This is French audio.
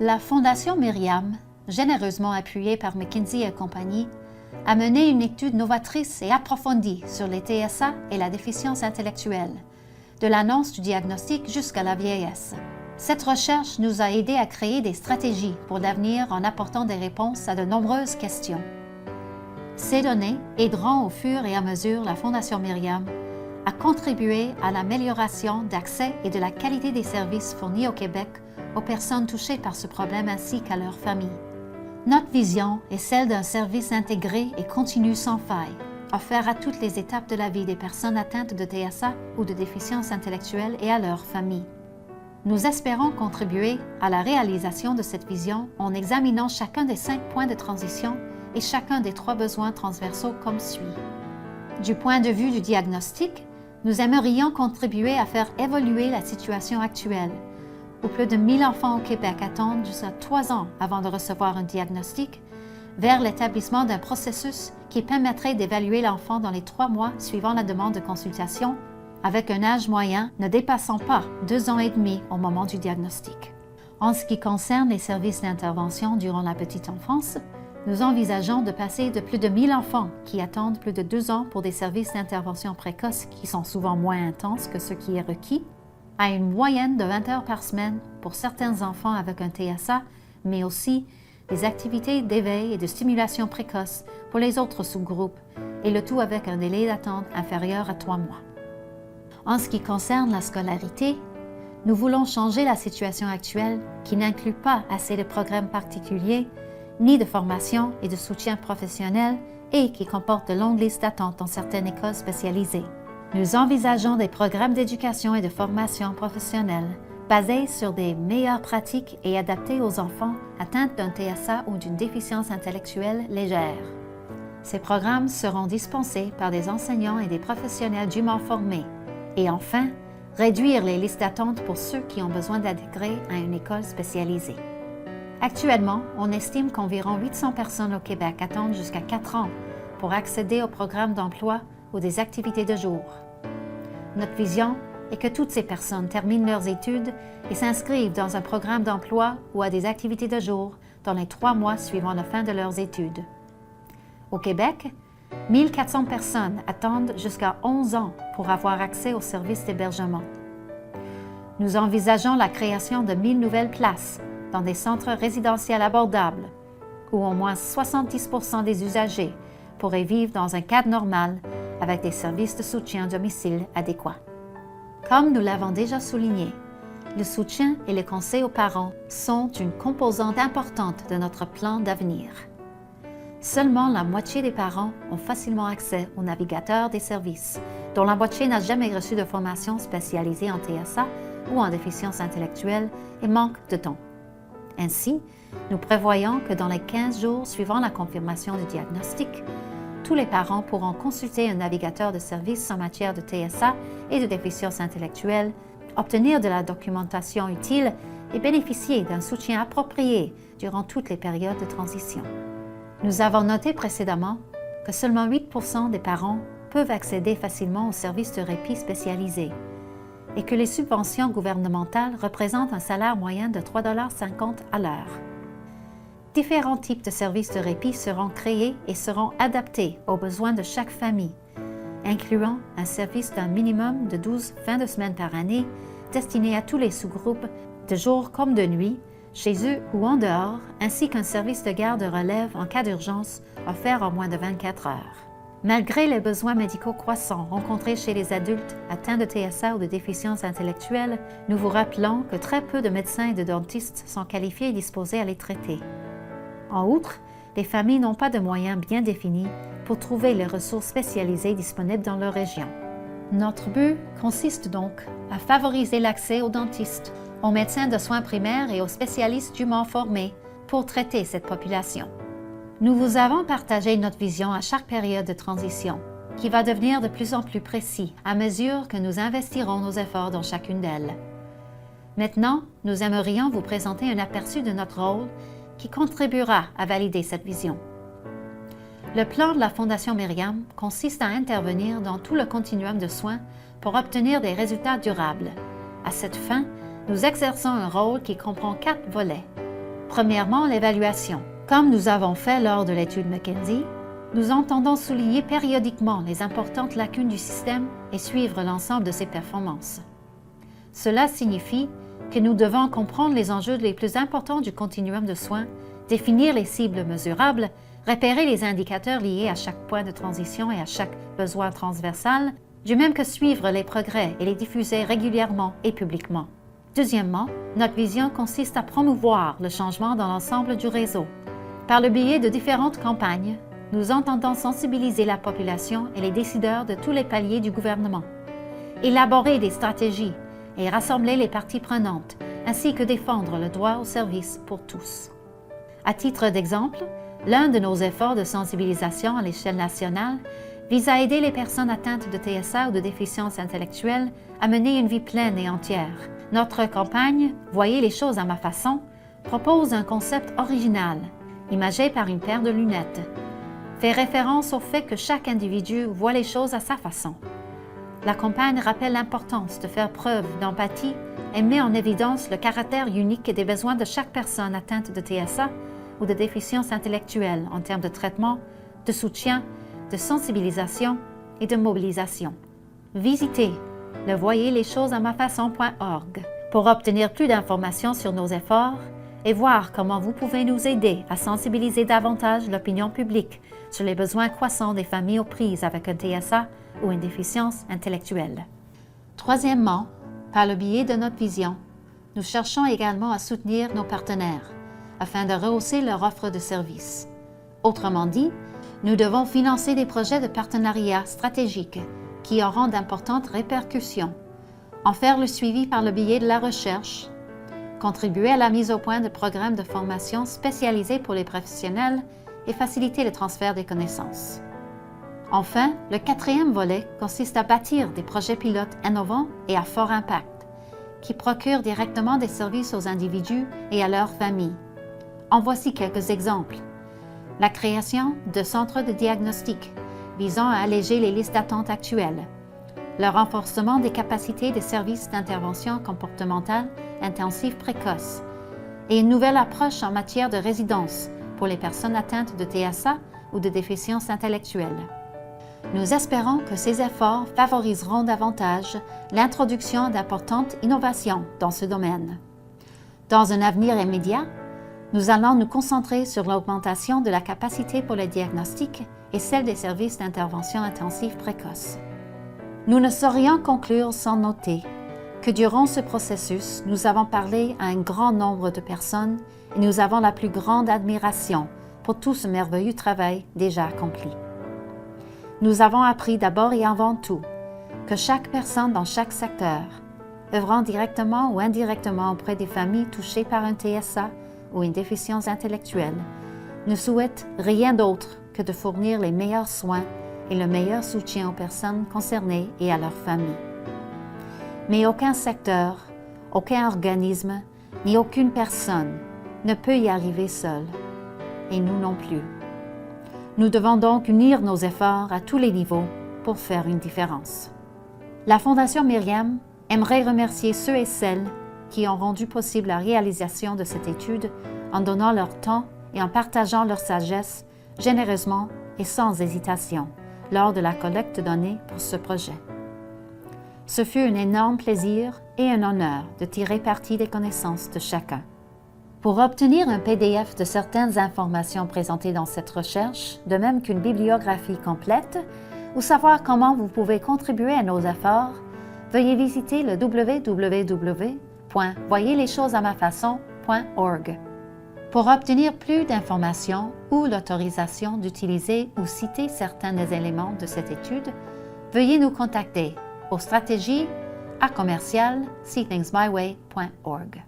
La Fondation Myriam, généreusement appuyée par McKinsey et compagnie, a mené une étude novatrice et approfondie sur les TSA et la déficience intellectuelle, de l'annonce du diagnostic jusqu'à la vieillesse. Cette recherche nous a aidés à créer des stratégies pour l'avenir en apportant des réponses à de nombreuses questions. Ces données aideront au fur et à mesure la Fondation Myriam à contribuer à l'amélioration d'accès et de la qualité des services fournis au Québec aux personnes touchées par ce problème ainsi qu'à leurs familles. Notre vision est celle d'un service intégré et continu sans faille, offert à toutes les étapes de la vie des personnes atteintes de TSA ou de déficience intellectuelle et à leurs familles. Nous espérons contribuer à la réalisation de cette vision en examinant chacun des 5 points de transition et chacun des 3 besoins transversaux comme suit. Du point de vue du diagnostic, nous aimerions contribuer à faire évoluer la situation actuelle, où plus de 1000 enfants au Québec attendent jusqu'à 3 ans avant de recevoir un diagnostic, vers l'établissement d'un processus qui permettrait d'évaluer l'enfant dans les 3 mois suivant la demande de consultation, avec un âge moyen ne dépassant pas 2 ans et demi au moment du diagnostic. En ce qui concerne les services d'intervention durant la petite enfance, nous envisageons de passer de plus de 1000 enfants qui attendent plus de 2 ans pour des services d'intervention précoce qui sont souvent moins intenses que ce qui est requis, à une moyenne de 20 heures par semaine pour certains enfants avec un TSA, mais aussi des activités d'éveil et de stimulation précoce pour les autres sous-groupes, et le tout avec un délai d'attente inférieur à 3 mois. En ce qui concerne la scolarité, nous voulons changer la situation actuelle qui n'inclut pas assez de programmes particuliers, ni de formation et de soutien professionnel et qui comporte de longues listes d'attente dans certaines écoles spécialisées. Nous envisageons des programmes d'éducation et de formation professionnelle basés sur des meilleures pratiques et adaptés aux enfants atteints d'un TSA ou d'une déficience intellectuelle légère. Ces programmes seront dispensés par des enseignants et des professionnels dûment formés. Et enfin, réduire les listes d'attente pour ceux qui ont besoin d'intégrer à une école spécialisée. Actuellement, on estime qu'environ 800 personnes au Québec attendent jusqu'à 4 ans pour accéder aux programmes d'emploi ou des activités de jour. Notre vision est que toutes ces personnes terminent leurs études et s'inscrivent dans un programme d'emploi ou à des activités de jour dans les 3 mois suivant la fin de leurs études. Au Québec, 1400 personnes attendent jusqu'à 11 ans pour avoir accès aux services d'hébergement. Nous envisageons la création de 1000 nouvelles places dans des centres résidentiels abordables, où au moins 70% des usagers pourraient vivre dans un cadre normal avec des services de soutien à domicile adéquats. Comme nous l'avons déjà souligné, le soutien et le conseil aux parents sont une composante importante de notre plan d'avenir. Seulement la moitié des parents ont facilement accès au navigateur des services, dont la moitié n'a jamais reçu de formation spécialisée en TSA ou en déficience intellectuelle et manque de temps. Ainsi, nous prévoyons que dans les 15 jours suivant la confirmation du diagnostic, tous les parents pourront consulter un navigateur de services en matière de TSA et de déficience intellectuelle, obtenir de la documentation utile et bénéficier d'un soutien approprié durant toutes les périodes de transition. Nous avons noté précédemment que seulement 8% des parents peuvent accéder facilement aux services de répit spécialisés et que les subventions gouvernementales représentent un salaire moyen de 3,50 $ à l'heure. Différents types de services de répit seront créés et seront adaptés aux besoins de chaque famille, incluant un service d'un minimum de 12 fins de semaine par année destiné à tous les sous-groupes, de jour comme de nuit, chez eux ou en dehors, ainsi qu'un service de garde relève en cas d'urgence offert en moins de 24 heures. Malgré les besoins médicaux croissants rencontrés chez les adultes atteints de TSA ou de déficience intellectuelle, nous vous rappelons que très peu de médecins et de dentistes sont qualifiés et disposés à les traiter. En outre, les familles n'ont pas de moyens bien définis pour trouver les ressources spécialisées disponibles dans leur région. Notre but consiste donc à favoriser l'accès aux dentistes, aux médecins de soins primaires et aux spécialistes dûment formés pour traiter cette population. Nous vous avons partagé notre vision à chaque période de transition, qui va devenir de plus en plus précis à mesure que nous investirons nos efforts dans chacune d'elles. Maintenant, nous aimerions vous présenter un aperçu de notre rôle qui contribuera à valider cette vision. Le plan de la Fondation Myriam consiste à intervenir dans tout le continuum de soins pour obtenir des résultats durables. À cette fin, nous exerçons un rôle qui comprend 4 volets. Premièrement, l'évaluation. Comme nous avons fait lors de l'étude McKinsey, nous entendons souligner périodiquement les importantes lacunes du système et suivre l'ensemble de ses performances. Cela signifie que nous devons comprendre les enjeux les plus importants du continuum de soins, définir les cibles mesurables, repérer les indicateurs liés à chaque point de transition et à chaque besoin transversal, du même que suivre les progrès et les diffuser régulièrement et publiquement. Deuxièmement, notre vision consiste à promouvoir le changement dans l'ensemble du réseau. Par le biais de différentes campagnes, nous entendons sensibiliser la population et les décideurs de tous les paliers du gouvernement, élaborer des stratégies et rassembler les parties prenantes, ainsi que défendre le droit au service pour tous. À titre d'exemple, l'un de nos efforts de sensibilisation à l'échelle nationale vise à aider les personnes atteintes de TSA ou de déficience intellectuelle à mener une vie pleine et entière. Notre campagne « Voyez les choses à ma façon » propose un concept original, imagé par une paire de lunettes, fait référence au fait que chaque individu voit les choses à sa façon. La campagne rappelle l'importance de faire preuve d'empathie et met en évidence le caractère unique des besoins de chaque personne atteinte de TSA ou de déficience intellectuelle en termes de traitement, de soutien, de sensibilisation et de mobilisation. Visitez le voyezleschosesamafaçon.org pour obtenir plus d'informations sur nos efforts et voir comment vous pouvez nous aider à sensibiliser davantage l'opinion publique sur les besoins croissants des familles aux prises avec un TSA ou une déficience intellectuelle. Troisièmement, par le biais de notre vision, nous cherchons également à soutenir nos partenaires afin de rehausser leur offre de services. Autrement dit, nous devons financer des projets de partenariat stratégiques qui auront d'importantes répercussions, en faire le suivi par le biais de la recherche, contribuer à la mise au point de programmes de formation spécialisés pour les professionnels et faciliter le transfert des connaissances. Enfin, le quatrième volet consiste à bâtir des projets pilotes innovants et à fort impact, qui procurent directement des services aux individus et à leurs familles. En voici quelques exemples. La création de centres de diagnostic visant à alléger les listes d'attente actuelles, le renforcement des capacités des services d'intervention comportementale intensive précoce et une nouvelle approche en matière de résidence pour les personnes atteintes de TSA ou de déficience intellectuelle. Nous espérons que ces efforts favoriseront davantage l'introduction d'importantes innovations dans ce domaine. Dans un avenir immédiat, nous allons nous concentrer sur l'augmentation de la capacité pour le diagnostic et celle des services d'intervention intensive précoce. Nous ne saurions conclure sans noter que durant ce processus, nous avons parlé à un grand nombre de personnes et nous avons la plus grande admiration pour tout ce merveilleux travail déjà accompli. Nous avons appris d'abord et avant tout que chaque personne dans chaque secteur, œuvrant directement ou indirectement auprès des familles touchées par un TSA ou une déficience intellectuelle, ne souhaite rien d'autre que de fournir les meilleurs soins et le meilleur soutien aux personnes concernées et à leurs familles. Mais aucun secteur, aucun organisme, ni aucune personne ne peut y arriver seul, et nous non plus. Nous devons donc unir nos efforts à tous les niveaux pour faire une différence. La Fondation Myriam aimerait remercier ceux et celles qui ont rendu possible la réalisation de cette étude en donnant leur temps et en partageant leur sagesse généreusement et sans hésitation lors de la collecte de données pour ce projet. Ce fut un énorme plaisir et un honneur de tirer parti des connaissances de chacun. Pour obtenir un PDF de certaines informations présentées dans cette recherche, de même qu'une bibliographie complète, ou savoir comment vous pouvez contribuer à nos efforts, veuillez visiter le www.voyezleschosesamafaçon.org. Pour obtenir plus d'informations ou l'autorisation d'utiliser ou citer certains des éléments de cette étude, veuillez nous contacter au stratégie@seethingsmyway.org.